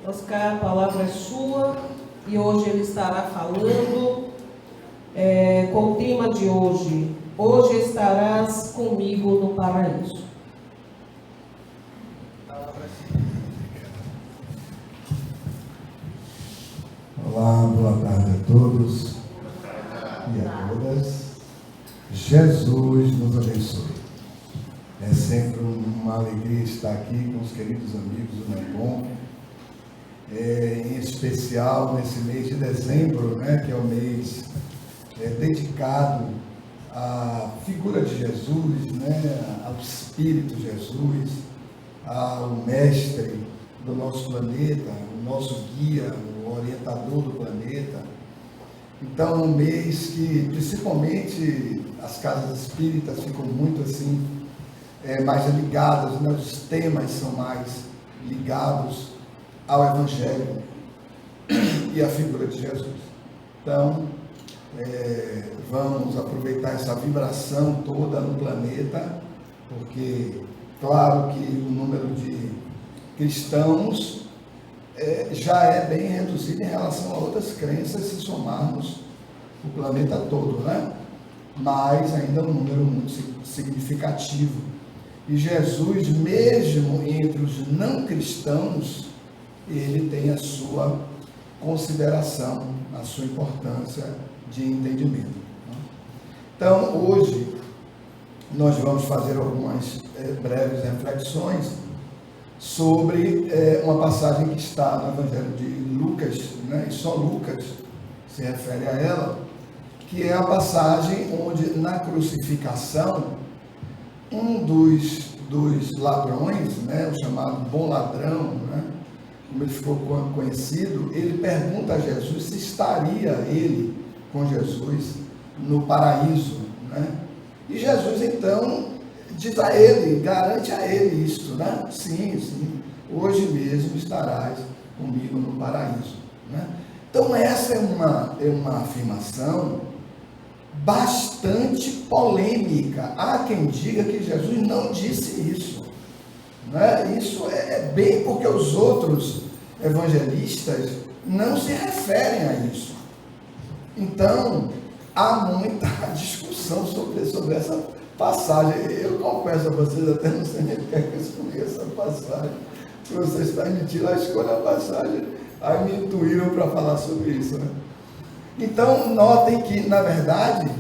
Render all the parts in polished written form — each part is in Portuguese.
Oscar, a palavra é sua e hoje ele estará falando com o tema de hoje. Hoje estarás comigo no paraíso. Olá, boa tarde a todos e a todas. Jesus nos abençoe. É sempre uma alegria estar aqui com os queridos amigos do Nebom, em especial nesse mês de dezembro, que é o mês dedicado à figura de Jesus, ao Espírito Jesus, ao Mestre do nosso planeta, o nosso guia, o orientador do planeta. Então, um mês que, principalmente, as casas espíritas ficam muito assim, mais ligadas, os temas são mais ligados ao Evangelho e à figura de Jesus. Então, vamos aproveitar essa vibração toda no planeta, porque, claro que o número de cristãos já é bem reduzido em relação a outras crenças, se somarmos o planeta todo, mas ainda é um número muito significativo. E Jesus, mesmo entre os não cristãos, ele tem a sua consideração, a sua importância de entendimento. Então, hoje, nós vamos fazer algumas breves reflexões sobre uma passagem que está no Evangelho de Lucas, e só Lucas se refere a ela, que é a passagem onde, na crucificação, um dos ladrões, o chamado bom ladrão, como ele ficou conhecido, ele pergunta a Jesus se estaria ele com Jesus no paraíso, E Jesus, então, diz a ele, garante a ele isto, Sim, hoje mesmo estarás comigo no paraíso, Então, essa é uma afirmação bastante polêmica. Há quem diga que Jesus não disse isso, Isso é bem porque os outros evangelistas não se referem a isso. Então, há muita discussão sobre essa passagem. Eu confesso a vocês, até não sei nem porque eu escolhi essa passagem, que vocês permitiram a escolha da passagem, aí me intuíram para falar sobre isso, Então, notem que, na verdade,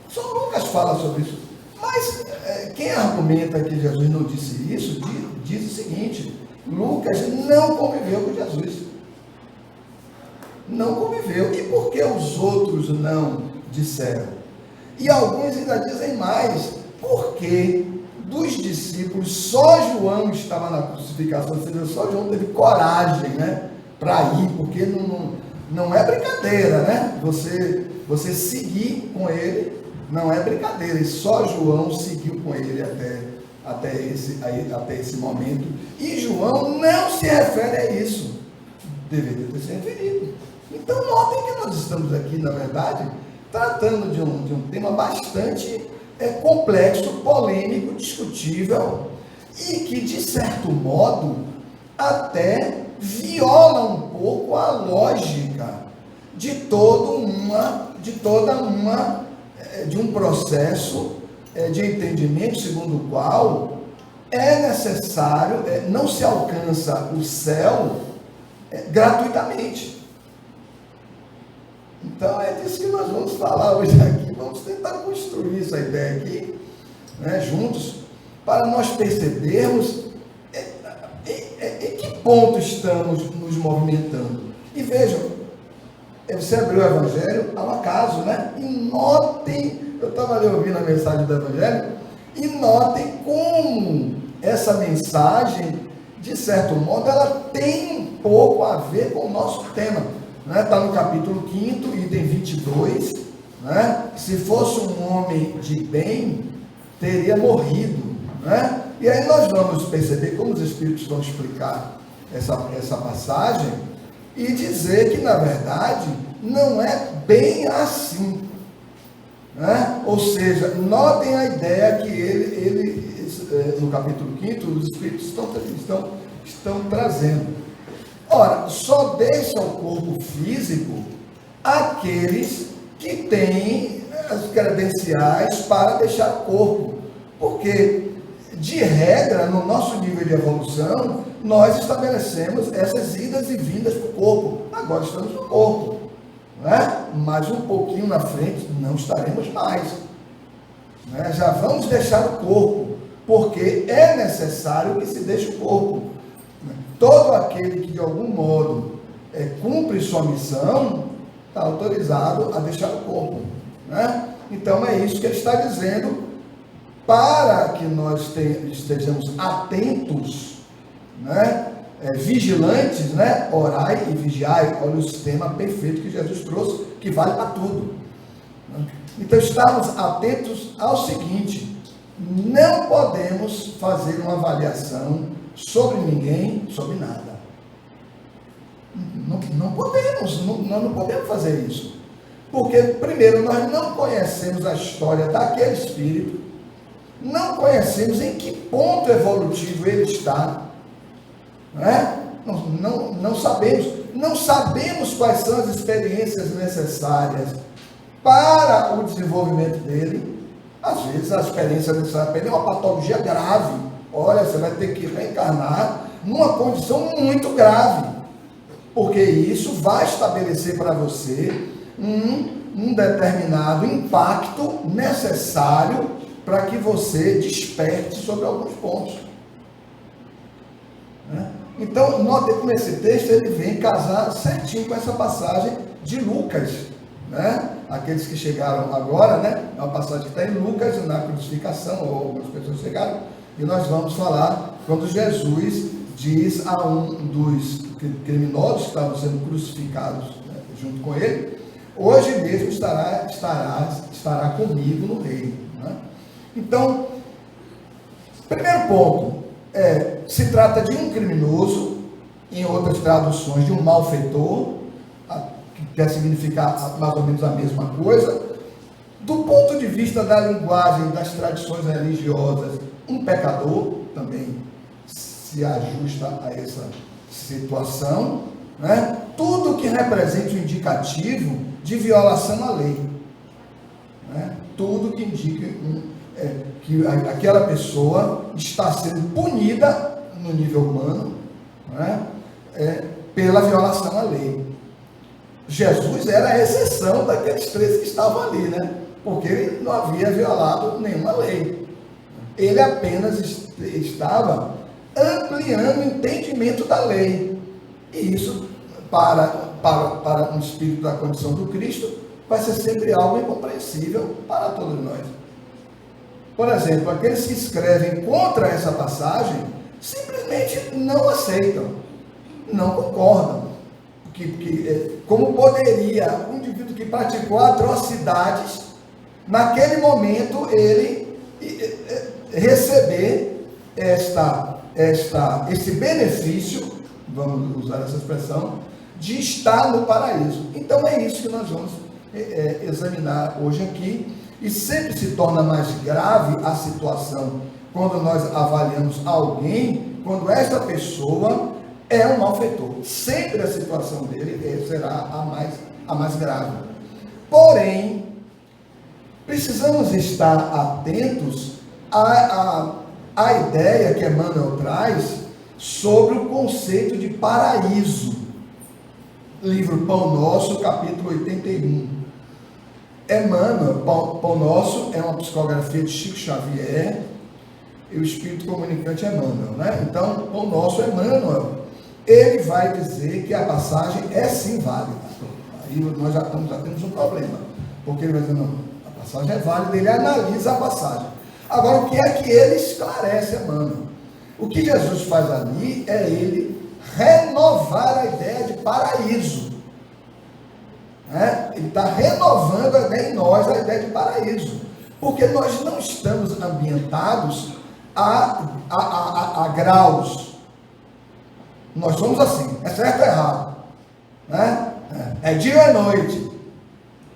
só Lucas fala sobre isso. Mas quem argumenta que Jesus não disse isso, diz o seguinte: Lucas não conviveu com Jesus. Não conviveu. E por que os outros não disseram? E alguns ainda dizem mais, porque dos discípulos, só João estava na crucificação, ou seja, só João teve coragem, para ir, porque não é brincadeira, Você seguir com ele não é brincadeira, e só João seguiu com ele até esse momento, e João não se refere a isso, deveria ter se referido. Então, notem que nós estamos aqui, na verdade, tratando de um tema bastante complexo, polêmico, discutível, e que, de certo modo, até viola um pouco a lógica de um processo de entendimento segundo o qual é necessário, não se alcança o céu gratuitamente. Então é disso que nós vamos falar hoje aqui, vamos tentar construir essa ideia aqui, juntos, para nós percebermos em que ponto estamos nos movimentando. E vejam, você abriu o Evangelho ao acaso, E notem, eu estava ali ouvindo a mensagem do Evangelho, e notem como essa mensagem, de certo modo, ela tem um pouco a ver com o nosso tema. Está no capítulo 5, item 22, Se fosse um homem de bem, teria morrido, E aí nós vamos perceber como os Espíritos vão explicar essa passagem e dizer que, na verdade, não é bem assim, Ou seja, notem a ideia que ele no capítulo 5, os Espíritos estão trazendo. Ora, só deixa o corpo físico aqueles que têm as credenciais para deixar o corpo. Porque, de regra, no nosso nível de evolução, nós estabelecemos essas idas e vindas para o corpo. Agora estamos no corpo, né? Mas um pouquinho na frente não estaremos mais, né? Já vamos deixar o corpo, porque é necessário que se deixe o corpo. Todo aquele que de algum modo cumpre sua missão está autorizado a deixar o corpo, né? Então é isso que ele está dizendo, para que nós estejamos atentos, né? Vigilantes, né? Orai e vigiai. Olha o sistema perfeito que Jesus trouxe, que vale para tudo, né? Então estamos atentos ao seguinte: não podemos fazer uma avaliação sobre ninguém, sobre nada. Não podemos, nós não podemos fazer isso. Porque, primeiro, nós não conhecemos a história daquele espírito, não conhecemos em que ponto evolutivo ele está, né? Não sabemos quais são as experiências necessárias para o desenvolvimento dele. Às vezes a experiência necessária para ele é uma patologia grave. Olha, você vai ter que reencarnar numa condição muito grave, porque isso vai estabelecer para você um determinado impacto necessário para que você desperte sobre alguns pontos, né? Então, note que nesse texto ele vem casar certinho com essa passagem de Lucas, né? Aqueles que chegaram agora, né? É uma passagem que está em Lucas, na crucificação, ou algumas pessoas chegaram, e nós vamos falar quando Jesus diz a um dos criminosos que estavam sendo crucificados, né, junto com ele: hoje mesmo estará comigo no reino, né? Então, primeiro ponto, se trata de um criminoso, em outras traduções de um malfeitor, que quer significar mais ou menos a mesma coisa. Do ponto de vista da linguagem, das tradições religiosas, um pecador também se ajusta a essa situação, né? Tudo que represente o indicativo de violação à lei, né? Tudo que indique que aquela pessoa está sendo punida no nível humano, né? Pela violação à lei. Jesus era a exceção daqueles três que estavam ali, né? Porque ele não havia violado nenhuma lei. Ele apenas estava ampliando o entendimento da lei. E isso, para um espírito da condição do Cristo, vai ser sempre algo incompreensível para todos nós. Por exemplo, aqueles que escrevem contra essa passagem simplesmente não aceitam, não concordam. Como poderia um indivíduo que praticou atrocidades, naquele momento, ele receber esse benefício, vamos usar essa expressão, de estar no paraíso? Então é isso que nós vamos examinar hoje aqui. E sempre se torna mais grave a situação quando nós avaliamos alguém, quando esta pessoa é um malfeitor. Sempre a situação dele será a mais grave. Porém, precisamos estar atentos à ideia que Emmanuel traz sobre o conceito de paraíso. Livro Pão Nosso, capítulo 81. Emmanuel, Pão Nosso, é uma psicografia de Chico Xavier, e o Espírito Comunicante é Emmanuel, né? Então, Pão Nosso, Emmanuel, ele vai dizer que a passagem é sim válida. Aí nós já temos um problema, porque ele vai dizer: não, a passagem é válida, ele analisa a passagem. Agora, o que é que ele esclarece, Emmanuel? O que Jesus faz ali é ele renovar a ideia de paraíso. Ele está renovando em nós a ideia de paraíso, porque nós não estamos ambientados a graus. Nós somos assim, é certo ou errado, né? É dia ou é noite,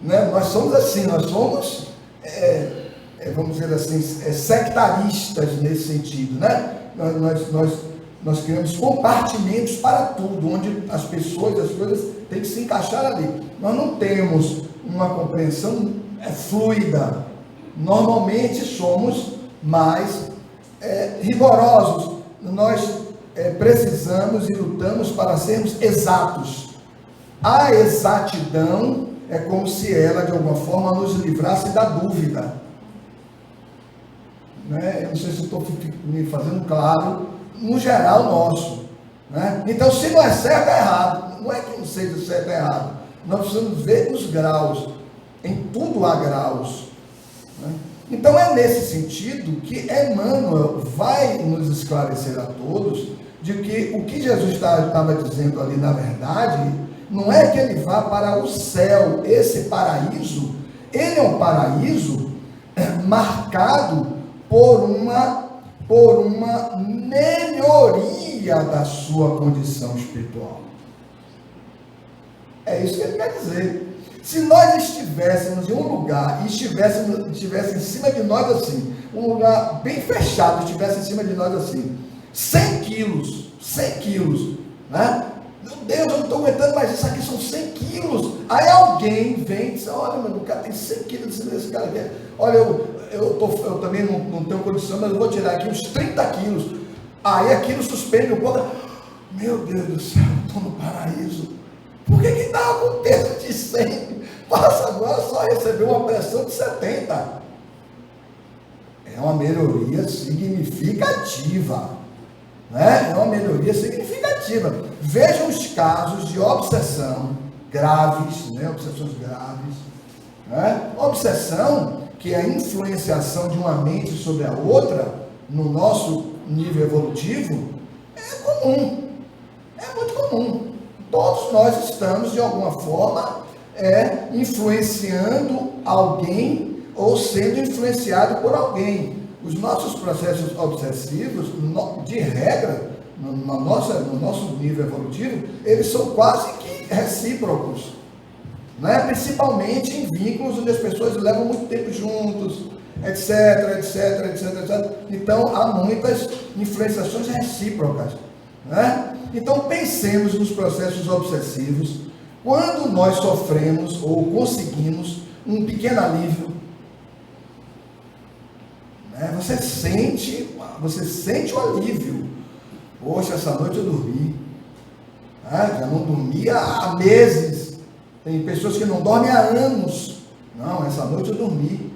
né? Nós somos assim, nós somos, vamos dizer assim, sectaristas nesse sentido, né? nós criamos compartimentos para tudo, onde as pessoas, as coisas têm que se encaixar ali. Nós não temos uma compreensão fluida. Normalmente somos mais rigorosos. Nós precisamos e lutamos para sermos exatos. A exatidão é como se ela, de alguma forma, nos livrasse da dúvida. Eu não sei se estou me fazendo claro, no geral nosso. Então, se não é certo, é errado. Não é que não seja certo, é errado. Nós precisamos ver os graus. Em tudo há graus. Então, é nesse sentido que Emmanuel vai nos esclarecer a todos de que o que Jesus estava dizendo ali, na verdade, não é que ele vá para o céu. Esse paraíso, ele é um paraíso marcado por uma melhoria da sua condição espiritual. É isso que ele quer dizer. Se nós estivéssemos em um lugar e estivesse em cima de nós assim, um lugar bem fechado, estivesse em cima de nós assim, 100 quilos, né? Meu Deus, eu não estou aguentando mais isso aqui, são 100 quilos. Aí alguém vem e diz, olha, meu, o cara tem 100 quilos em cima desse cara aqui. Olha, eu também não tenho condição, mas eu vou tirar aqui uns 30 quilos. Aí aquilo suspende um pouco. Meu Deus do céu, eu estou no paraíso. Por que estava com um peso de 100? Passa agora só receber uma pressão de 70. É uma melhoria significativa. É uma melhoria significativa. Vejam os casos de obsessão graves, obsessões graves. Obsessão, que é a influenciação de uma mente sobre a outra, no nosso nível evolutivo, é comum. É muito comum. Todos nós estamos, de alguma forma, influenciando alguém ou sendo influenciado por alguém. Os nossos processos obsessivos, de regra, no nosso nível evolutivo, eles são quase que recíprocos, principalmente em vínculos onde as pessoas levam muito tempo juntos, etc. Então, há muitas influenciações recíprocas. Então, pensemos nos processos obsessivos. Quando nós sofremos ou conseguimos um pequeno alívio, você sente o alívio. Poxa, essa noite eu dormi. Já não dormia há meses. Tem pessoas que não dormem há anos. Não, essa noite eu dormi.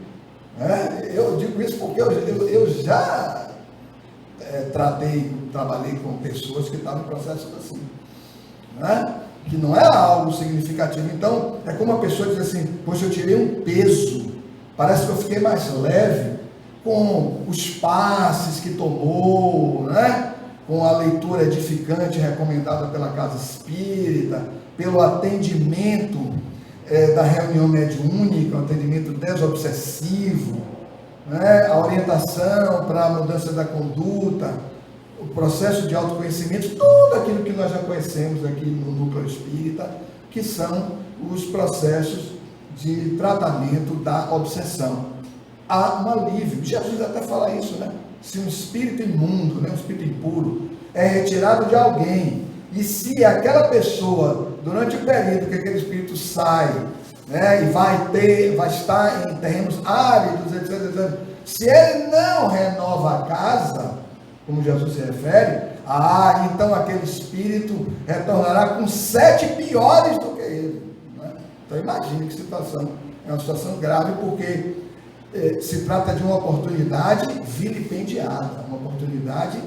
Eu digo isso porque eu já trabalhei com pessoas que estavam em processos assim. Que não era algo significativo. Então, é como a pessoa diz assim, poxa, eu tirei um peso. Parece que eu fiquei mais leve com os passes que tomou, com a leitura edificante recomendada pela Casa Espírita, pelo atendimento da reunião mediúnica, o atendimento desobsessivo, a orientação para a mudança da conduta, o processo de autoconhecimento, tudo aquilo que nós já conhecemos aqui no Núcleo Espírita, que são os processos de tratamento da obsessão. Há um alívio. Jesus até fala isso, Se um espírito imundo, um espírito impuro, é retirado de alguém, e se aquela pessoa, durante o período que aquele espírito sai, e vai estar em terrenos áridos, etc., se ele não renova a casa, como Jesus se refere, então aquele espírito retornará com 7 piores do que ele. Então imagine que situação, é uma situação grave, porque se trata de uma oportunidade vilipendiada, uma oportunidade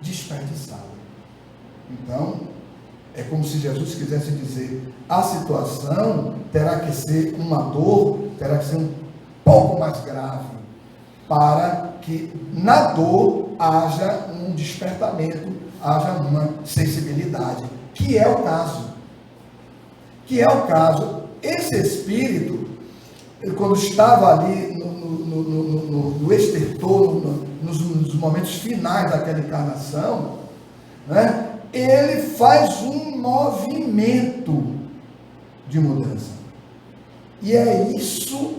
desperdiçada. Então, é como se Jesus quisesse dizer, a situação terá que ser uma dor, terá que ser um pouco mais grave, para que na dor haja um despertamento, haja uma sensibilidade, que é o caso. Esse espírito, quando estava ali no estertor, nos momentos finais daquela encarnação, ele faz um movimento de mudança. E é isso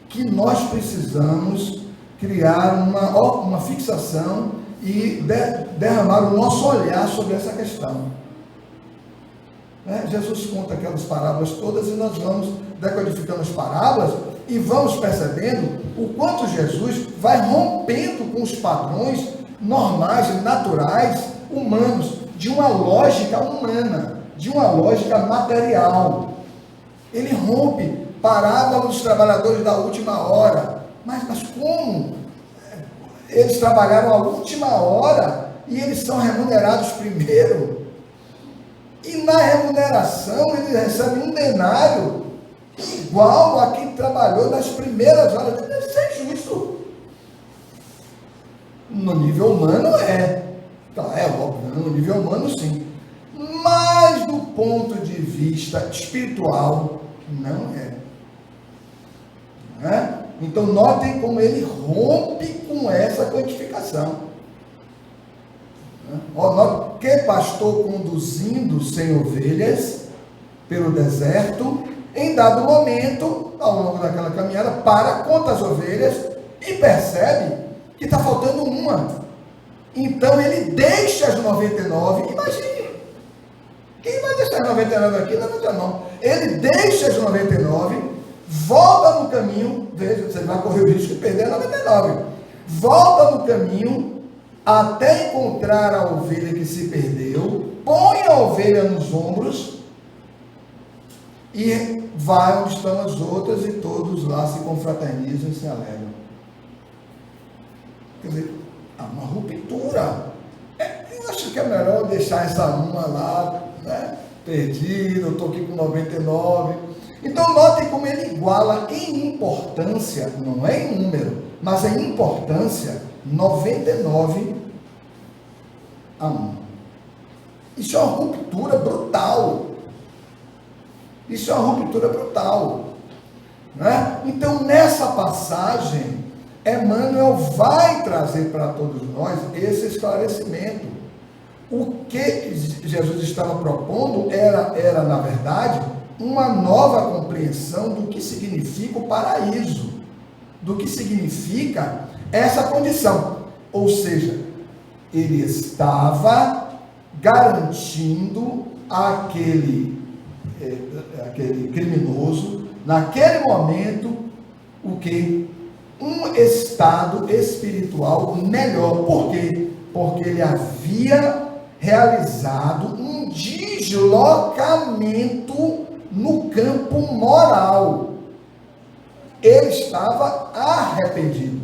que nós precisamos criar uma fixação e derramar o nosso olhar sobre essa questão. Jesus conta aquelas parábolas todas e nós vamos decodificando as parábolas e vamos percebendo o quanto Jesus vai rompendo com os padrões normais, naturais, humanos, de uma lógica humana, de uma lógica material. Ele rompe parábola dos trabalhadores da última hora. Mas como eles trabalharam a última hora e eles são remunerados primeiro? E na remuneração eles recebem um denário igual a quem trabalhou nas primeiras horas. Deve ser justo. No nível humano óbvio, no nível humano sim. Mas do ponto de vista espiritual, não é. Então notem como ele rompe com essa quantificação. Que pastor conduzindo 100 ovelhas pelo deserto, em dado momento, ao longo daquela caminhada, para, conta as ovelhas e percebe que está faltando uma. Então ele deixa as 99, imagine, quem vai deixar as 99 aqui? Não levanta a mão. Ele deixa as 99, volta no caminho, veja, você vai correr o risco de perder a 99, volta no caminho, até encontrar a ovelha que se perdeu, põe a ovelha nos ombros, e vai onde estão as outras, e todos lá se confraternizam e se alegram. Quer dizer, há uma ruptura. Eu acho que é melhor deixar essa uma lá, perdida, eu estou aqui com 99. Então notem como ele iguala em importância, não é em número, mas em importância, 99 a 1. Isso é uma ruptura brutal. Isso é uma ruptura brutal. Então nessa passagem, Emmanuel vai trazer para todos nós esse esclarecimento. O que Jesus estava propondo era na verdade, uma nova compreensão do que significa o paraíso, do que significa essa condição. Ou seja, ele estava garantindo aquele criminoso, naquele momento, o que? Um estado espiritual melhor. Por quê? Porque ele havia realizado um deslocamento no campo moral. Ele estava arrependido.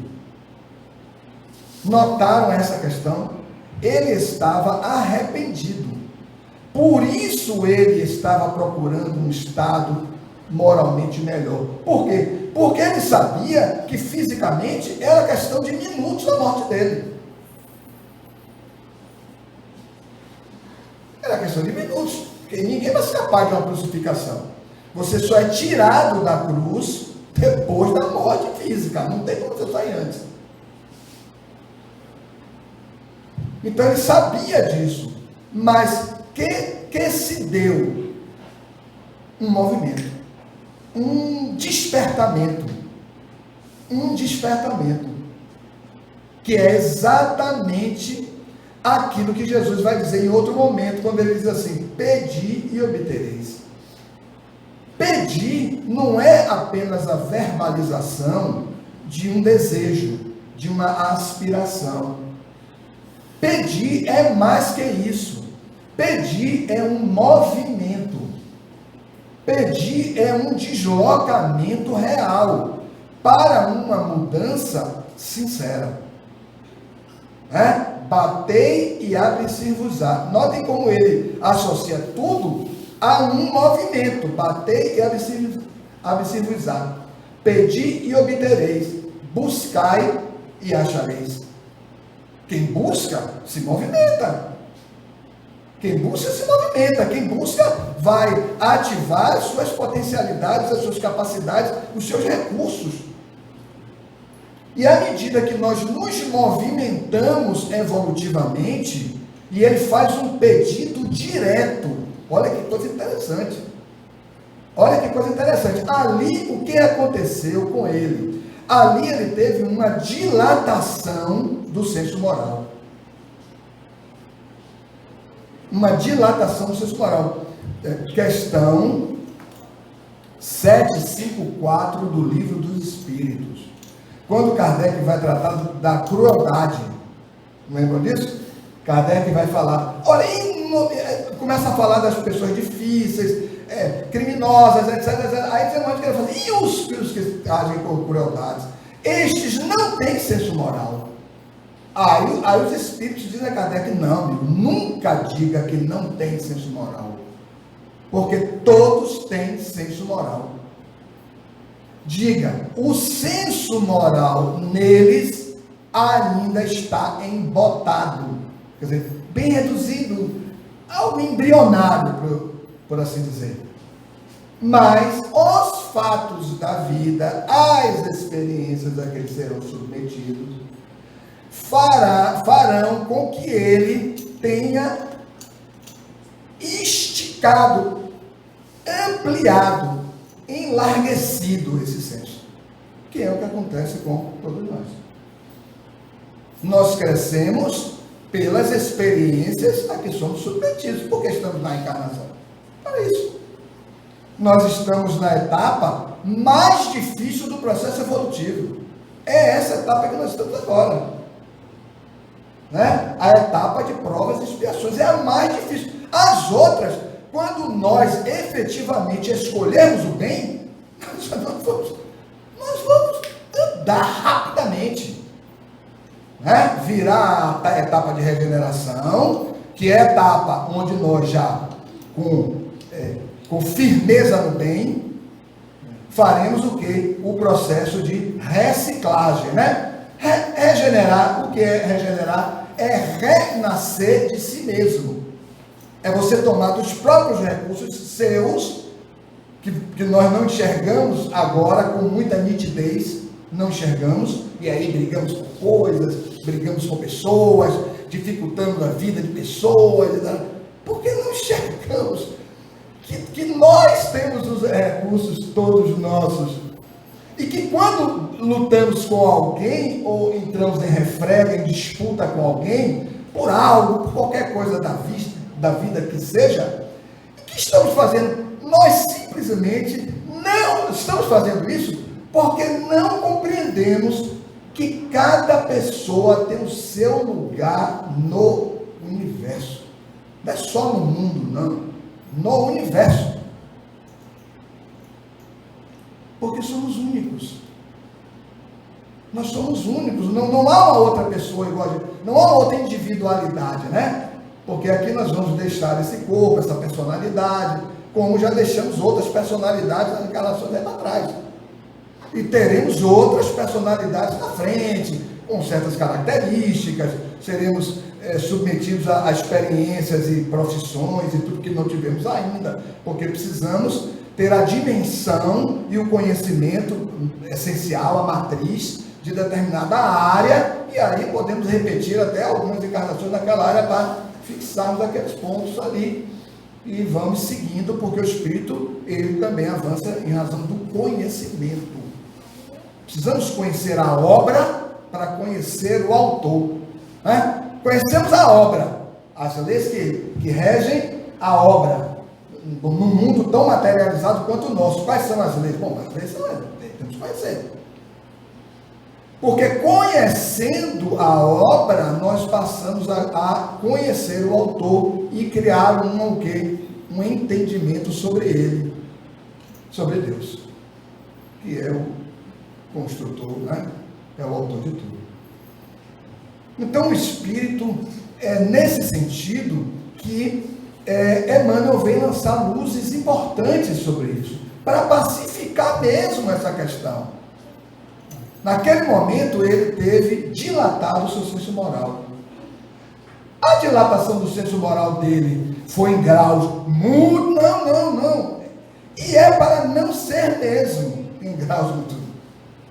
Notaram essa questão? Ele estava arrependido. Por isso ele estava procurando um estado moralmente melhor. Por quê? Porque ele sabia que fisicamente era questão de minutos da morte dele. Era questão de minutos, porque ninguém vai escapar de uma crucificação. Você só é tirado da cruz depois da morte física, não tem como você sair antes. Então ele sabia disso, mas que se deu um movimento, um despertamento, que é exatamente aquilo que Jesus vai dizer em outro momento, quando ele diz assim: pedi e obtereis. Pedir não é apenas a verbalização de um desejo, de uma aspiração. Pedir é mais que isso. Pedir é um movimento. Pedir é um deslocamento real para uma mudança sincera. Batei e abre-se-vos-á. Notem como ele associa tudo a um movimento. Batei e abre-se-vos-á. Pedi e obtereis. Buscai e achareis. Quem busca, se movimenta. Quem busca, se movimenta. Quem busca, vai ativar as suas potencialidades, as suas capacidades, os seus recursos. E à medida que nós nos movimentamos evolutivamente, e ele faz um pedido direto. Olha que coisa interessante. Olha que coisa interessante. Ali, o que aconteceu com ele? Ali ele teve uma dilatação do senso moral. uma dilatação do senso moral. Questão 754 do Livro dos Espíritos. Quando Kardec vai tratar da crueldade, lembram disso? Kardec vai falar, olha, começa a falar das pessoas difíceis, criminosas, etc. Aí tem um monte que ele fala, e os que agem com crueldades? Estes não têm senso moral. Aí os espíritos dizem a Kardec, não, amigo, nunca diga que não tem senso moral. Porque todos têm senso moral. Diga, o senso moral neles ainda está embotado. Quer dizer, bem reduzido, algo embrionário, por assim dizer. Mas os fatos da vida, as experiências a que eles serão submetidos, farão com que ele tenha esticado, ampliado, enlarguecido esse senso, que é o que acontece com todos nós. Nós crescemos pelas experiências a que somos submetidos, porque estamos na encarnação. Para isso. Nós estamos na etapa mais difícil do processo evolutivo. É essa etapa que nós estamos agora. Né? A etapa de provas e expiações é a mais difícil. As outras, quando nós efetivamente escolhermos o bem, nós vamos andar rapidamente. Né? Virar a etapa de regeneração, que é a etapa onde nós já, com firmeza no bem, faremos o quê? O processo de reciclagem, né? Regenerar, o que é regenerar? É renascer de si mesmo. É você tomar dos próprios recursos seus, que nós não enxergamos agora com muita nitidez, não enxergamos, e aí brigamos por coisas, brigamos com pessoas, dificultando a vida de pessoas, porque não enxergamos que nós temos os recursos todos nossos, e que quando lutamos com alguém, ou entramos em refrega, em disputa com alguém, por algo, por qualquer coisa da vida que seja, o que estamos fazendo? Nós simplesmente não estamos fazendo isso porque não compreendemos que cada pessoa tem o seu lugar no universo. Não é só no mundo, não. No universo. Porque somos únicos. Nós somos únicos. Não há uma outra pessoa igual a gente. Não há outra individualidade, né? Porque aqui nós vamos deixar esse corpo, essa personalidade, como já deixamos outras personalidades nas encarnações para trás. E teremos outras personalidades na frente, com certas características, seremos submetidos a experiências e profissões e tudo que não tivemos ainda, porque precisamos ter a dimensão e o conhecimento essencial, a matriz de determinada área, e aí podemos repetir até algumas encarnações naquela área para fixarmos aqueles pontos ali, e vamos seguindo, porque o Espírito, ele também avança em razão do conhecimento. Precisamos conhecer a obra para conhecer o autor. Né? Conhecemos a obra, as leis que regem a obra, num mundo tão materializado quanto o nosso. Quais são as leis? Bom, as leis temos que conhecer. Porque conhecendo a obra, nós passamos a conhecer o autor e criar um entendimento sobre ele, sobre Deus, que é o construtor, né? É o autor de tudo. Então o Espírito é nesse sentido que Emmanuel vem lançar luzes importantes sobre isso, para pacificar mesmo essa questão. Naquele momento ele teve dilatado o seu senso moral. A dilatação do senso moral dele foi em graus muito, não. E é para não ser mesmo em graus muito.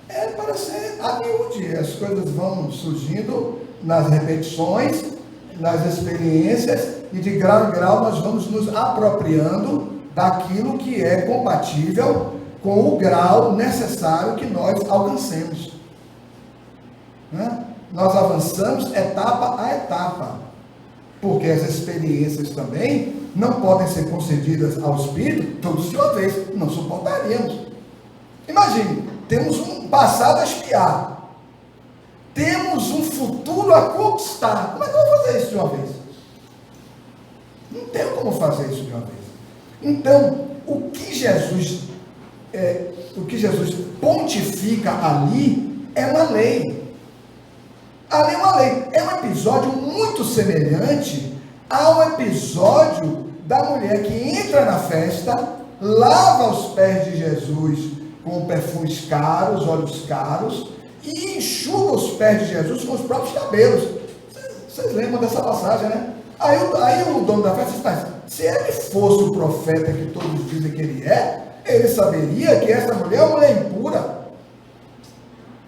É para ser a miúde. As coisas vão surgindo nas repetições, nas experiências, e de grau em grau nós vamos nos apropriando daquilo que é compatível com o grau necessário que nós alcancemos. Né? Nós avançamos etapa a etapa. porque as experiências também não podem ser concedidas ao Espírito todos de uma vez, não suportaríamos. Imagine, temos um passado a espiar, temos um futuro a conquistar. Como é que eu vou fazer isso de uma vez? Não tenho como fazer isso de uma vez. Então, o que Jesus pontifica ali é uma lei. Ali é uma lei. É um episódio muito semelhante ao episódio da mulher que entra na festa, lava os pés de Jesus com perfumes caros, óleos caros, e enxuga os pés de Jesus com os próprios cabelos. Vocês lembram dessa passagem, né? Aí o dono da festa diz, se ele fosse o profeta que todos dizem que ele saberia que essa mulher é uma mulher impura.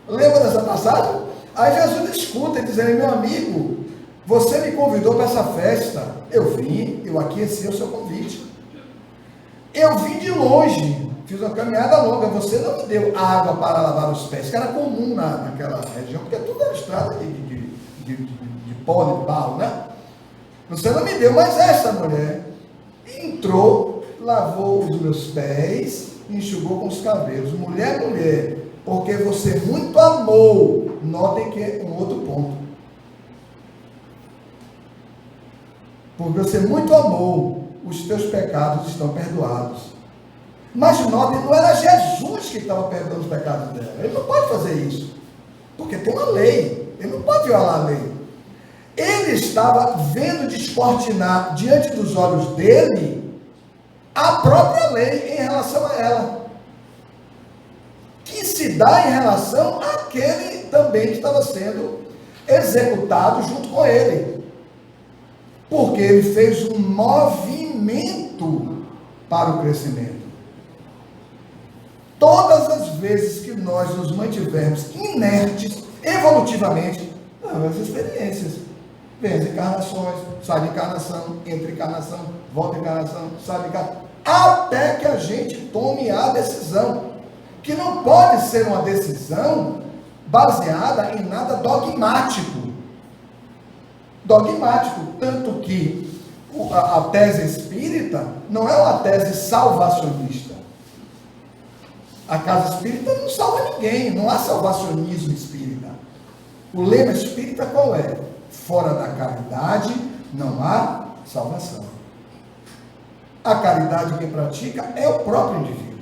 Lembra dessa passagem? Aí Jesus escuta, dizendo, meu amigo, você me convidou para essa festa, eu aqueci o seu convite, eu vim de longe, fiz uma caminhada longa, você não me deu água para lavar os pés, que era comum naquela região, porque tudo era estrada de pó, de barro, né? Você não me deu, mas essa mulher entrou, lavou os meus pés, enxugou com os cabelos. Mulher, porque você muito amou. Notem que é um outro ponto. Porque você muito amou, os teus pecados estão perdoados. Mas notem, não era Jesus que estava perdoando os pecados dela. Ele não pode fazer isso, porque tem uma lei. Ele não pode violar a lei. Ele estava vendo descortinar diante dos olhos dele a própria lei em relação a ela, que se dá em relação àquele também que estava sendo executado junto com ele, porque ele fez um movimento para o crescimento. Todas as vezes que nós nos mantivermos inertes evolutivamente, as experiências, vem as encarnações, sai de encarnação, entra em encarnação, volta em encarnação, sai de encarnação, até que a gente tome a decisão, que não pode ser uma decisão baseada em nada dogmático. Tanto que a tese espírita não é uma tese salvacionista. A casa espírita não salva ninguém, não há salvacionismo espírita. O lema espírita qual é? Fora da caridade não há salvação. A caridade quem pratica é o próprio indivíduo.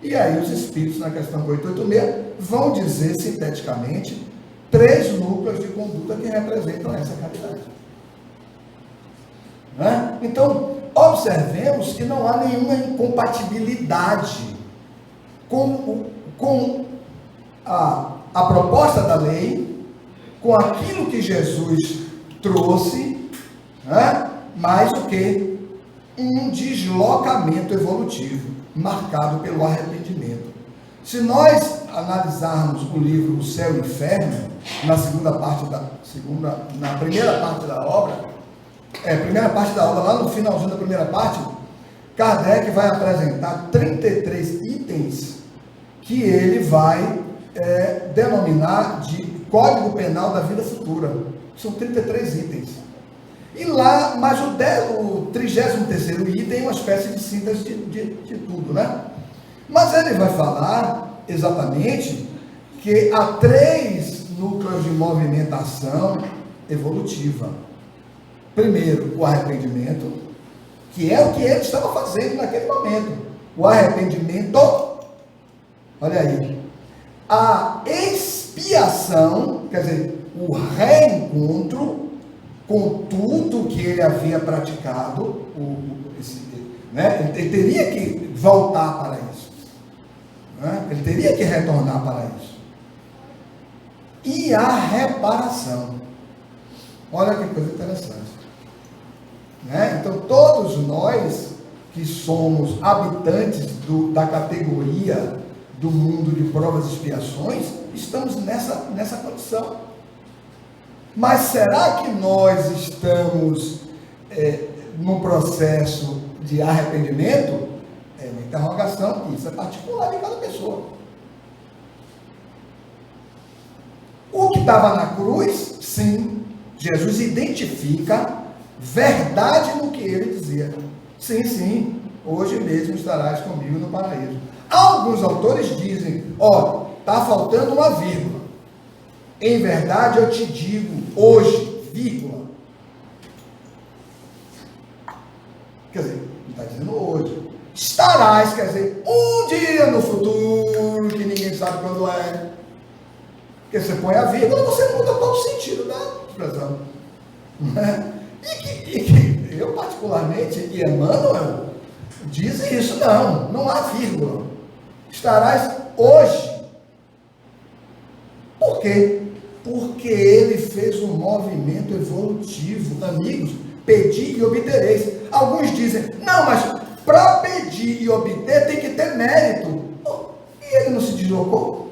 E aí os espíritos, na questão 886, vão dizer sinteticamente 3 núcleos de conduta que representam essa caridade. Né? Então, observemos que não há nenhuma incompatibilidade com a proposta da lei, com aquilo que Jesus trouxe, né? Mais o que? Um deslocamento evolutivo, marcado pelo arrependimento. Se nós analisarmos o livro O Céu e o Inferno, na primeira parte da obra, lá no finalzinho da primeira parte, Kardec vai apresentar 33 itens que ele vai denominar de Código Penal da Vida Futura. São 33 itens. E lá, mas o 33º item é uma espécie de síntese de tudo, né? Mas ele vai falar exatamente que há 3 núcleos de movimentação evolutiva. Primeiro, o arrependimento, que é o que ele estava fazendo naquele momento. O arrependimento, olha aí, a expiação, quer dizer, o reencontro com tudo que ele havia praticado, né? Ele teria que voltar para isso, né? Ele teria que retornar para isso. E a reparação, olha que coisa interessante, né? Então todos nós que somos habitantes da categoria do mundo de provas e expiações, estamos nessa condição. Mas será que nós estamos num processo de arrependimento? É uma interrogação, isso é particular de cada pessoa. O que estava na cruz, sim, Jesus identifica verdade no que ele dizia. Sim, sim, hoje mesmo estarás comigo no paraíso. Alguns autores dizem, ó, está faltando uma vírgula. Em verdade eu te digo, hoje, vírgula. Quer dizer, não está dizendo hoje. Estarás, quer dizer, um dia no futuro, que ninguém sabe quando é. Porque você põe a vírgula, você muda todo o sentido da expressão. E que eu particularmente, e Emmanuel, diz isso, não há vírgula. Estarás hoje. Por quê? Porque ele fez um movimento evolutivo. Amigos, pedi e obtereis. Alguns dizem, não, mas para pedir e obter tem que ter mérito. E ele não se deslocou?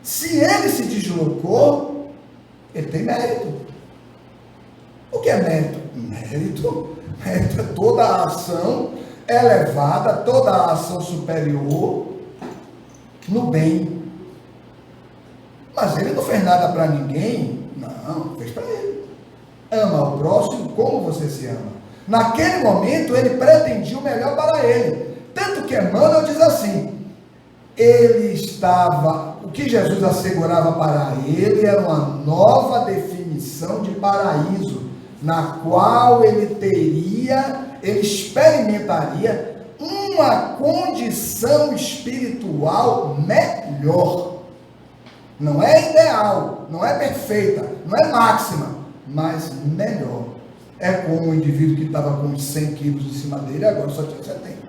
Se ele se deslocou, ele tem mérito. O que é mérito? Mérito é toda a ação elevada, toda a ação superior no bem. Mas ele não fez nada para ninguém. Não, fez para ele. Ama o próximo como você se ama. Naquele momento ele pretendia o melhor para ele. Tanto que Emmanuel diz assim, o que Jesus assegurava para ele era uma nova definição de paraíso, na qual ele experimentaria uma condição espiritual melhor. Não é ideal, não é perfeita, não é máxima, mas melhor. É como o indivíduo que estava com 100 quilos em cima dele, agora só tinha 70.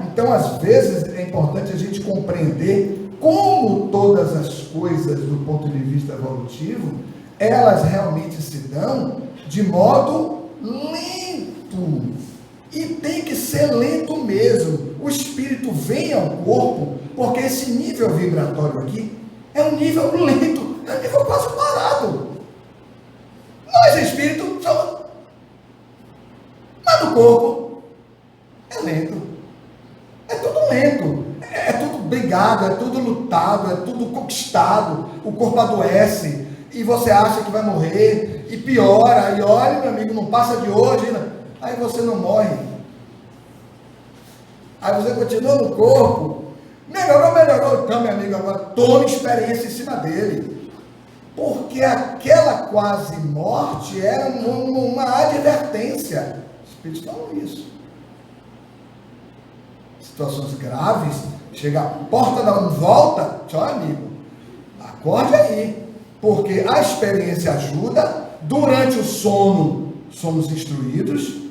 Então, às vezes, é importante a gente compreender como todas as coisas, do ponto de vista evolutivo, elas realmente se dão de modo lento. E tem que ser lento mesmo. O espírito vem ao corpo, porque esse nível vibratório aqui é um nível lento, é um nível quase parado. Nós, espírito, somos. Mas no corpo é lento. É tudo lento. É tudo brigado, é tudo lutado, é tudo conquistado. O corpo adoece e você acha que vai morrer e piora. E olha, meu amigo, não passa de hoje. Aí você não morre. Aí você continua no corpo. Melhorou. Então, meu amigo, agora tome experiência em cima dele. Porque aquela quase morte era uma advertência. Os espíritos falam isso. Situações graves, chega a porta da volta, tchau, amigo. Acorde aí. Porque a experiência ajuda. Durante o sono, somos instruídos.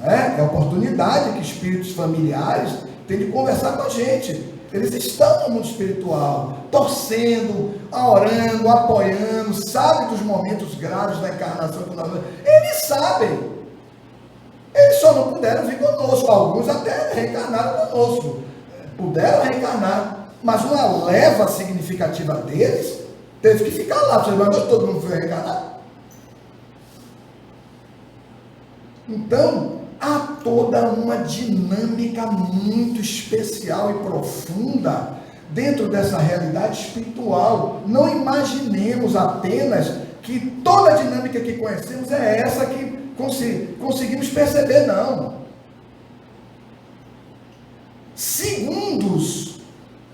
É oportunidade que espíritos familiares têm de conversar com a gente. Eles estão no mundo espiritual, torcendo, orando, apoiando, sabem dos momentos graves da encarnação. Eles sabem. Eles só não puderam vir conosco. Alguns até reencarnaram conosco. Puderam reencarnar. Mas uma leva significativa deles teve que ficar lá. Você não todo mundo foi reencarnar? Então, há toda uma dinâmica muito especial e profunda dentro dessa realidade espiritual. Não imaginemos apenas que toda a dinâmica que conhecemos é essa que conseguimos perceber, não. Segundos,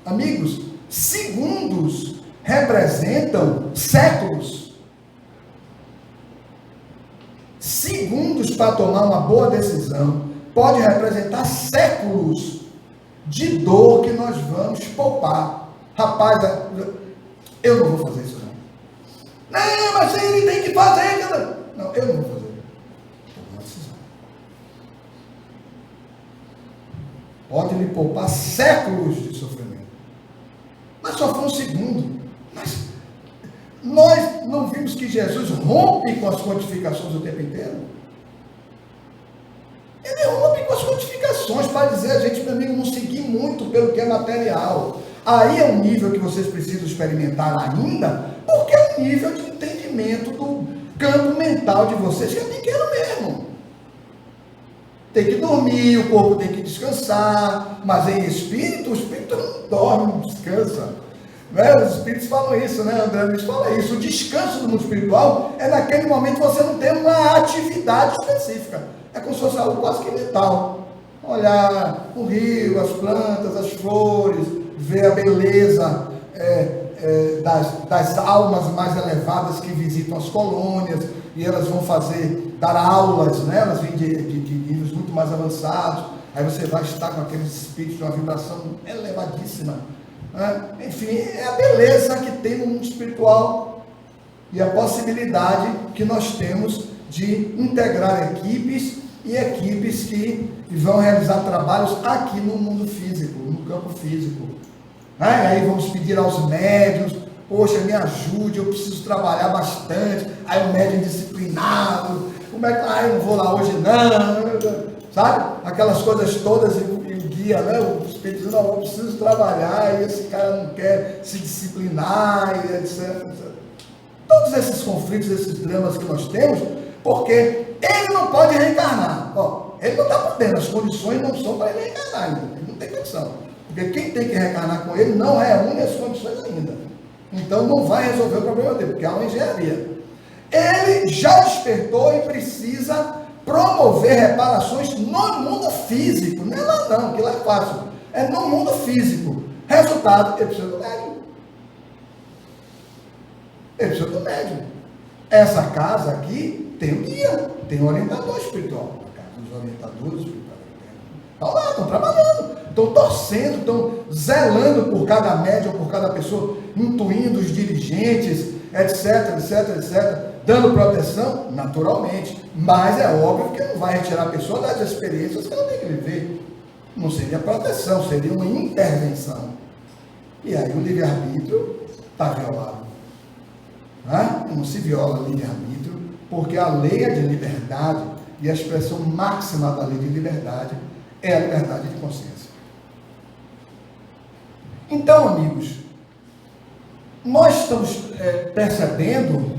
amigos, segundos representam séculos. Segundos para tomar uma boa decisão pode representar séculos de dor que nós vamos poupar. Rapaz, eu não vou fazer isso não. Não, mas ele tem que fazer. Não, eu não vou fazer. Tomar uma decisão. Pode lhe poupar séculos de sofrimento. Mas só foi um segundo. Mas nós não vimos que Jesus rompe com as quantificações o tempo inteiro? Ele rompe com as quantificações para dizer a gente, meu amigo, não seguir muito pelo que é material. Aí é um nível que vocês precisam experimentar ainda, porque é um nível de entendimento do campo mental de vocês que é pequeno mesmo. Tem que dormir, o corpo tem que descansar, mas em espírito, o espírito não dorme, não descansa. Né? Os espíritos falam isso, né? André Luiz fala isso. O descanso do mundo espiritual é naquele momento que você não tem uma atividade específica. É como se fosse algo quase que mental. Olhar o rio, as plantas, as flores, ver a beleza das almas mais elevadas que visitam as colônias, e elas vão dar aulas, né? Elas vêm de níveis muito mais avançados. Aí você vai estar com aqueles espíritos de uma vibração elevadíssima. Enfim, é a beleza que tem no mundo espiritual e a possibilidade que nós temos de integrar equipes e equipes que vão realizar trabalhos aqui no mundo físico, no campo físico. Aí vamos pedir aos médiuns: poxa, me ajude, eu preciso trabalhar bastante. Aí o médium disciplinado: como é que eu não vou lá hoje não, sabe? Aquelas coisas todas, e o guia, né? O espírito diz: não, eu preciso trabalhar, e esse cara não quer se disciplinar, e etc. Todos esses conflitos, esses dramas que nós temos, porque ele não pode reencarnar. Ele não está podendo, as condições não são para ele reencarnar ainda, ele não tem condição. Porque quem tem que reencarnar com ele não reúne as condições ainda. Então não vai resolver o problema dele, porque há uma engenharia. Ele já despertou e precisa promover reparações no mundo físico. Não é lá não, que lá é fácil. É no mundo físico. Resultado: ele precisa do médium. Ele precisa do médium. Essa casa aqui tem um guia, tem um orientador espiritual. A casa dos orientadores espirituais. Estão lá, estão trabalhando, estão torcendo, estão zelando por cada médium, por cada pessoa, intuindo os dirigentes, etc, etc, etc, dando proteção, naturalmente. Mas é óbvio que não vai retirar a pessoa das experiências que ela tem que viver. Não seria proteção, seria uma intervenção. E aí o livre-arbítrio está violado. Não se viola o livre-arbítrio, porque a lei é de liberdade, e a expressão máxima da lei de liberdade é a liberdade de consciência. Então, amigos, nós estamos percebendo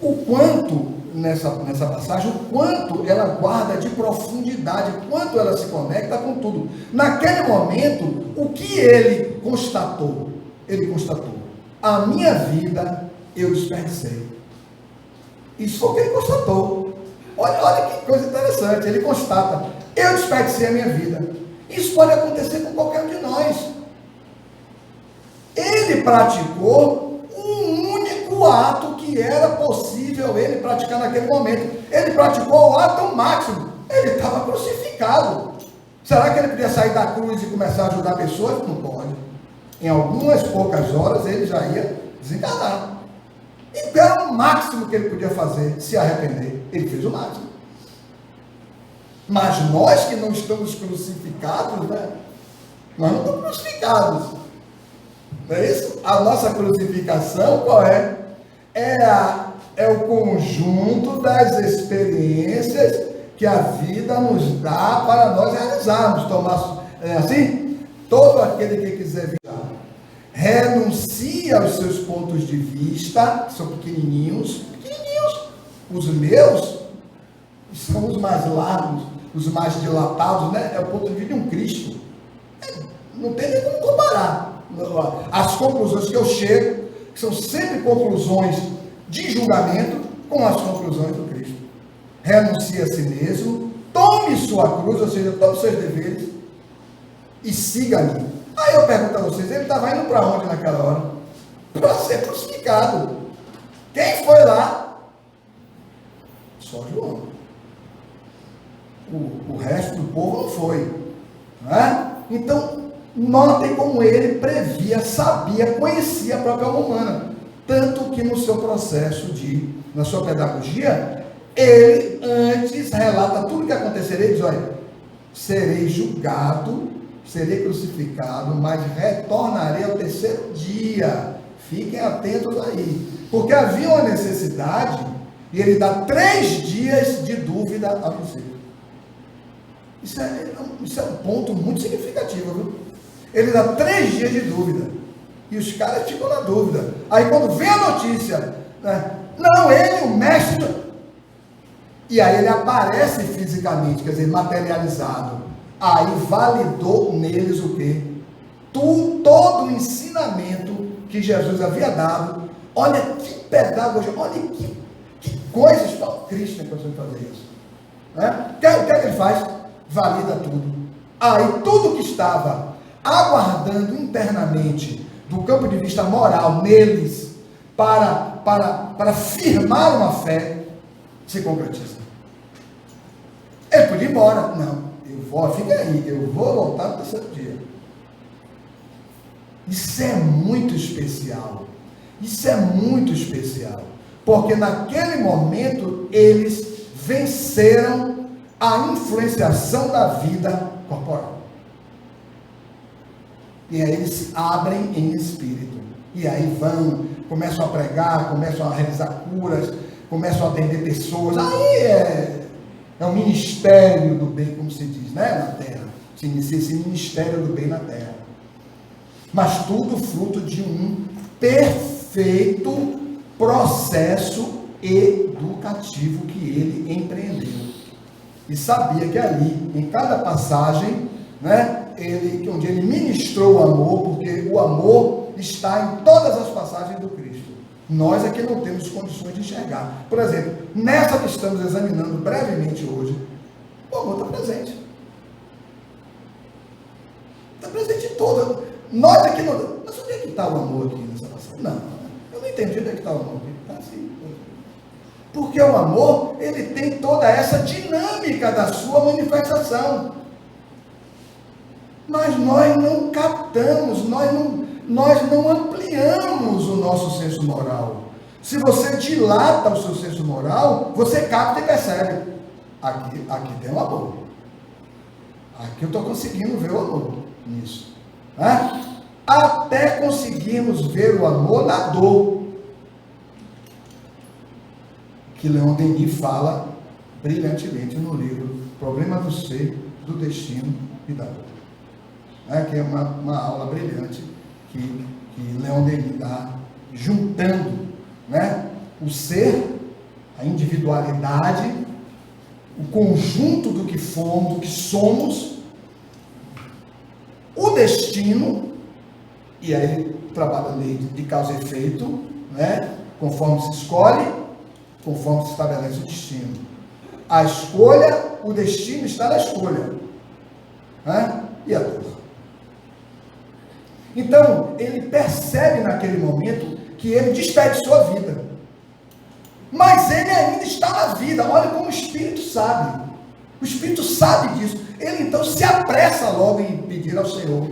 o quanto, nessa passagem, o quanto ela guarda de profundidade, o quanto ela se conecta com tudo. Naquele momento, o que ele constatou? Ele constatou: a minha vida eu desperdicei. Isso foi o que ele constatou. Olha que coisa interessante, ele constata: eu desperdicei a minha vida. Isso pode acontecer com qualquer um de nós. Ele praticou um único ato que era possível ele praticar naquele momento. Ele praticou o ato máximo. Ele estava crucificado. Será que ele podia sair da cruz e começar a ajudar pessoas? Não pode. Em algumas poucas horas ele já ia desencarnar. Então era o máximo que ele podia fazer: se arrepender. Ele fez o máximo. Mas nós que não estamos crucificados, né? Nós não estamos crucificados. Não é isso? A nossa crucificação qual é? É o conjunto das experiências que a vida nos dá para nós realizarmos. Assim? Todo aquele que quiser viajar, renuncia aos seus pontos de vista, que são pequenininhos. Os meus são os mais largos, os mais dilatados, né? É o ponto de vista de um Cristo. Não tem nem como comparar. As conclusões que eu chego, que são sempre conclusões de julgamento, com as conclusões do Cristo. Renuncie a si mesmo, tome sua cruz, ou seja, tome seus deveres e siga-me. Aí eu pergunto a vocês: ele estava indo para onde naquela hora? Para ser crucificado. Quem foi lá? Só João. O resto do povo não foi. Não é? Então, notem como ele previa, sabia, conhecia a própria alma humana. Tanto que no seu processo na sua pedagogia, ele antes relata tudo o que aconteceria e diz: olha, serei julgado, serei crucificado, mas retornarei ao terceiro dia. Fiquem atentos aí. Porque havia uma necessidade, e ele dá 3 dias de dúvida a princípio. Isso é um ponto muito significativo, viu? Ele dá 3 dias de dúvida. E os caras ficam na dúvida. Aí quando vem a notícia, né? Não, ele, o mestre. E aí ele aparece fisicamente, quer dizer, materializado. Aí validou neles o quê? Todo o ensinamento que Jesus havia dado. Olha que pedagogia, olha que coisa, Cristo tem condição de fazer isso. O que é que ele faz? Valida tudo. Aí tudo que estava aguardando internamente, do campo de vista moral, neles, para firmar uma fé, se concretiza. Ele podia ir embora. Não, fica aí, eu vou voltar no terceiro dia. Isso é muito especial. Isso é muito especial. Porque naquele momento eles venceram a influenciação da vida corporal. E aí eles se abrem em espírito. E aí começam a pregar, começam a realizar curas, começam a atender pessoas. Aí é um ministério do bem, como se diz, né? Na terra. Se inicia esse ministério do bem na terra. Mas tudo fruto de um perfeito processo educativo que ele empreendeu. E sabia que ali, em cada passagem, né, onde ele ministrou o amor, porque o amor está em todas as passagens do Cristo. Nós é que não temos condições de enxergar. Por exemplo, nessa que estamos examinando brevemente hoje, o amor está presente. Está presente em toda. Nós aqui não. Mas onde é que está o amor aqui nessa passagem? Não, eu não entendi onde é que está o amor aqui. Está assim. Porque o amor, ele tem toda essa dinâmica da sua manifestação. Mas nós não captamos, nós não ampliamos o nosso senso moral. Se você dilata o seu senso moral, você capta e percebe. Aqui tem o amor. Aqui eu estou conseguindo ver o amor nisso. Né? Até conseguirmos ver o amor na dor. Que Leon Denis fala brilhantemente no livro Problema do Ser, do Destino e da Dor. Que é uma aula brilhante que Leon Denis dá, juntando, né, o ser, a individualidade, o conjunto do que fomos, do que somos, o destino, e aí trabalha a lei de causa e efeito, né, conforme se escolhe, conforme se estabelece o destino. A escolha, o destino está na escolha, né, e a dor. Então, ele percebe naquele momento que ele desperdiçou a vida. Mas ele ainda está na vida. Olha como o Espírito sabe. O Espírito sabe disso. Ele então se apressa logo em pedir ao Senhor,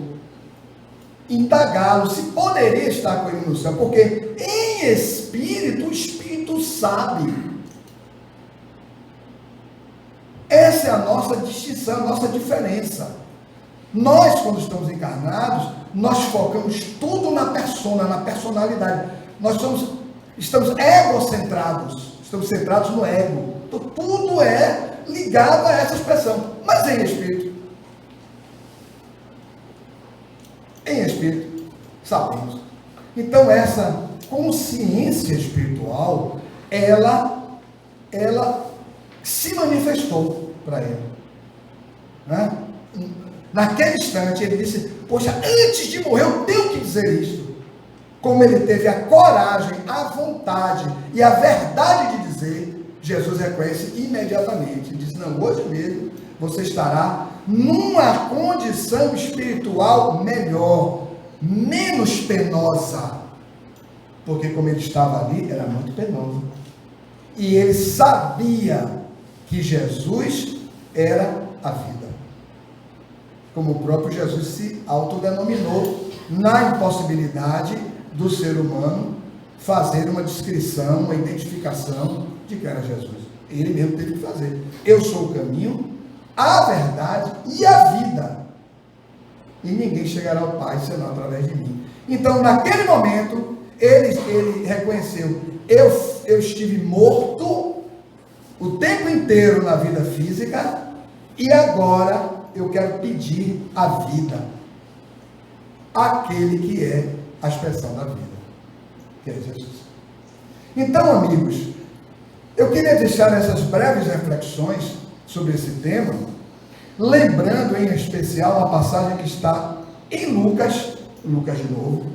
indagá-lo, se poderia estar com ele no céu. Porque em espírito, o Espírito sabe. Essa é a nossa distinção, a nossa diferença. Nós, quando estamos encarnados, nós focamos tudo na persona, na personalidade. Nós estamos egocentrados, estamos centrados no ego. Então, tudo é ligado a essa expressão. Mas em espírito, sabemos. Então, essa consciência espiritual, ela se manifestou para ele. Né? Naquele instante ele disse, poxa, antes de morrer eu tenho que dizer isto. Como ele teve a coragem, a vontade e a verdade de dizer, Jesus reconhece imediatamente. Ele diz, não, hoje mesmo você estará numa condição espiritual melhor, menos penosa. Porque como ele estava ali, era muito penoso. E ele sabia que Jesus era a vida. Como o próprio Jesus se autodenominou, na impossibilidade do ser humano fazer uma descrição, uma identificação de que era Jesus. Ele mesmo teve que fazer. Eu sou o caminho, a verdade e a vida. E ninguém chegará ao Pai senão através de mim. Então, naquele momento, ele reconheceu, eu estive morto o tempo inteiro na vida física e agora eu quero pedir a vida àquele que é a expressão da vida, que é Jesus. Então, amigos, eu queria deixar essas breves reflexões sobre esse tema, lembrando em especial a passagem que está em Lucas de novo,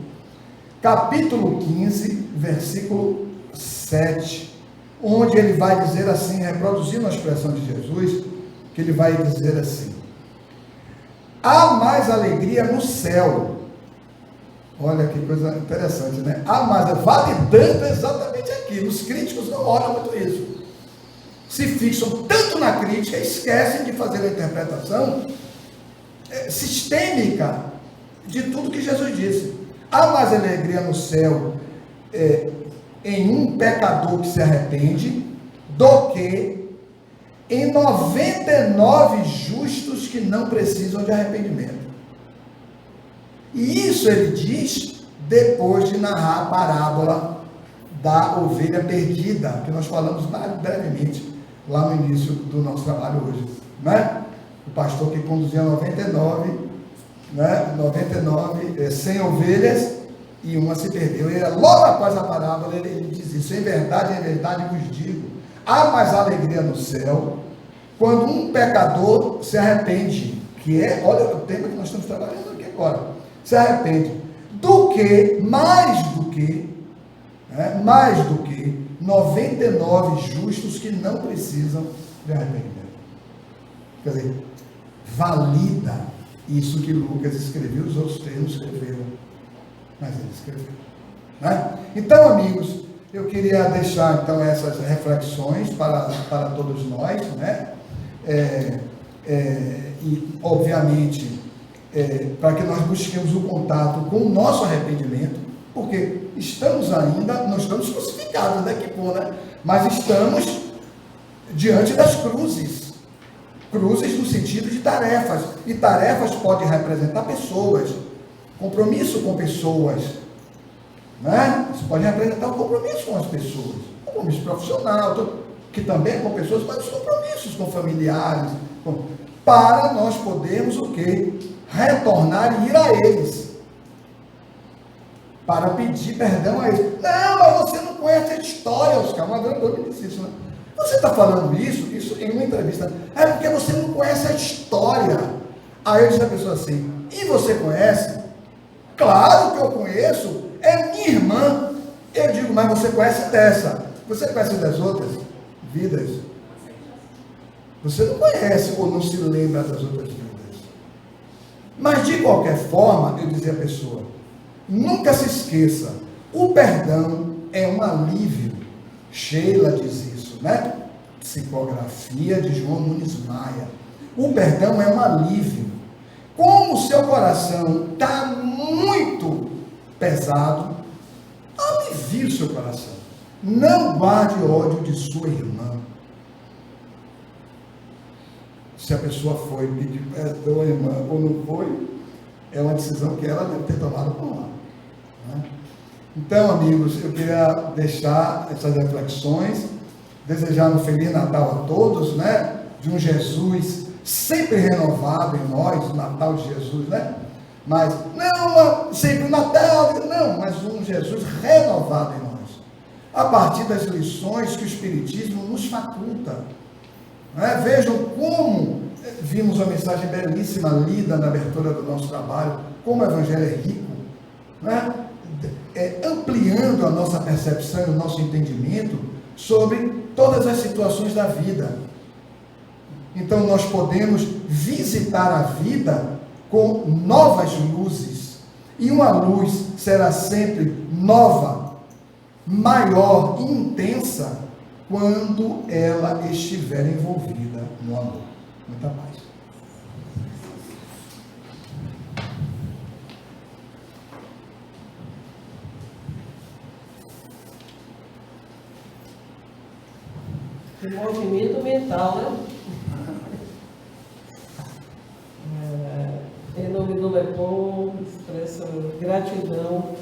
capítulo 15, versículo 7, onde ele vai dizer assim, reproduzindo a expressão de Jesus, que ele vai dizer assim: há mais alegria no céu. Olha que coisa interessante, né? Há mais, validando exatamente aquilo. Os críticos não olham muito isso. Se fixam tanto na crítica, esquecem de fazer a interpretação sistêmica de tudo que Jesus disse. Há mais alegria no céu em um pecador que se arrepende do que em 99 justos que não precisam de arrependimento. E isso ele diz depois de narrar a parábola da ovelha perdida, que nós falamos brevemente lá no início do nosso trabalho hoje, né? O pastor que conduzia 99, né? 100 ovelhas e uma se perdeu. E logo após a parábola ele diz isso: em verdade vos digo, há mais alegria no céu quando um pecador se arrepende, que é, olha o tema que nós estamos trabalhando aqui agora, se arrepende, mais do que 99 justos que não precisam de arrependimento. Quer dizer, valida isso que Lucas escreveu, os outros termos escreveram, mas ele escreveu, né? Então, amigos, eu queria deixar então essas reflexões para todos nós, né? E obviamente para que nós busquemos o contato com o nosso arrependimento, porque não estamos crucificados, né? Que bom, né? Mas estamos diante das cruzes no sentido de tarefas, e tarefas podem representar pessoas, compromisso com pessoas, né? Isso pode representar um compromisso com as pessoas, um compromisso profissional, que também é com pessoas, mas os compromissos com familiares, para nós podermos o quê? Retornar e ir a eles, para pedir perdão a eles. Não, mas você não conhece a história, Oscar. Uma grande me disse isso, né? Você está falando isso em uma entrevista, é porque você não conhece a história. Aí eu disse à pessoa assim: e você conhece? Claro que eu conheço, é minha irmã. Eu digo: mas você conhece dessa? Você conhece das outras vidas? Você não conhece ou não se lembra das outras vidas. Mas de qualquer forma, eu dizia à pessoa, nunca se esqueça, o perdão é um alívio. Sheila diz isso, né? Psicografia de João Nunes Maia. O perdão é um alívio. Como o seu coração está muito pesado, alivie o seu coração. Não guarde ódio de sua irmã. Se a pessoa foi pedir perdão à irmã ou não foi, é uma decisão que ela deve ter tomado por lá, né? Então, amigos, eu queria deixar essas reflexões, desejar um Feliz Natal a todos, né? De um Jesus sempre renovado em nós, o Natal de Jesus, né? Mas, não sempre o Natal, não, mas um Jesus renovado em nós, a partir das lições que o Espiritismo nos faculta, né? Vejam como vimos uma mensagem belíssima lida na abertura do nosso trabalho, como o Evangelho é rico, né? Ampliando a nossa percepção e o nosso entendimento sobre todas as situações da vida. Então nós podemos visitar a vida com novas luzes, e uma luz será sempre nova, maior e intensa quando ela estiver envolvida no amor. Muita paz. Que movimento mental, né? Em nome do Lepom, expresso gratidão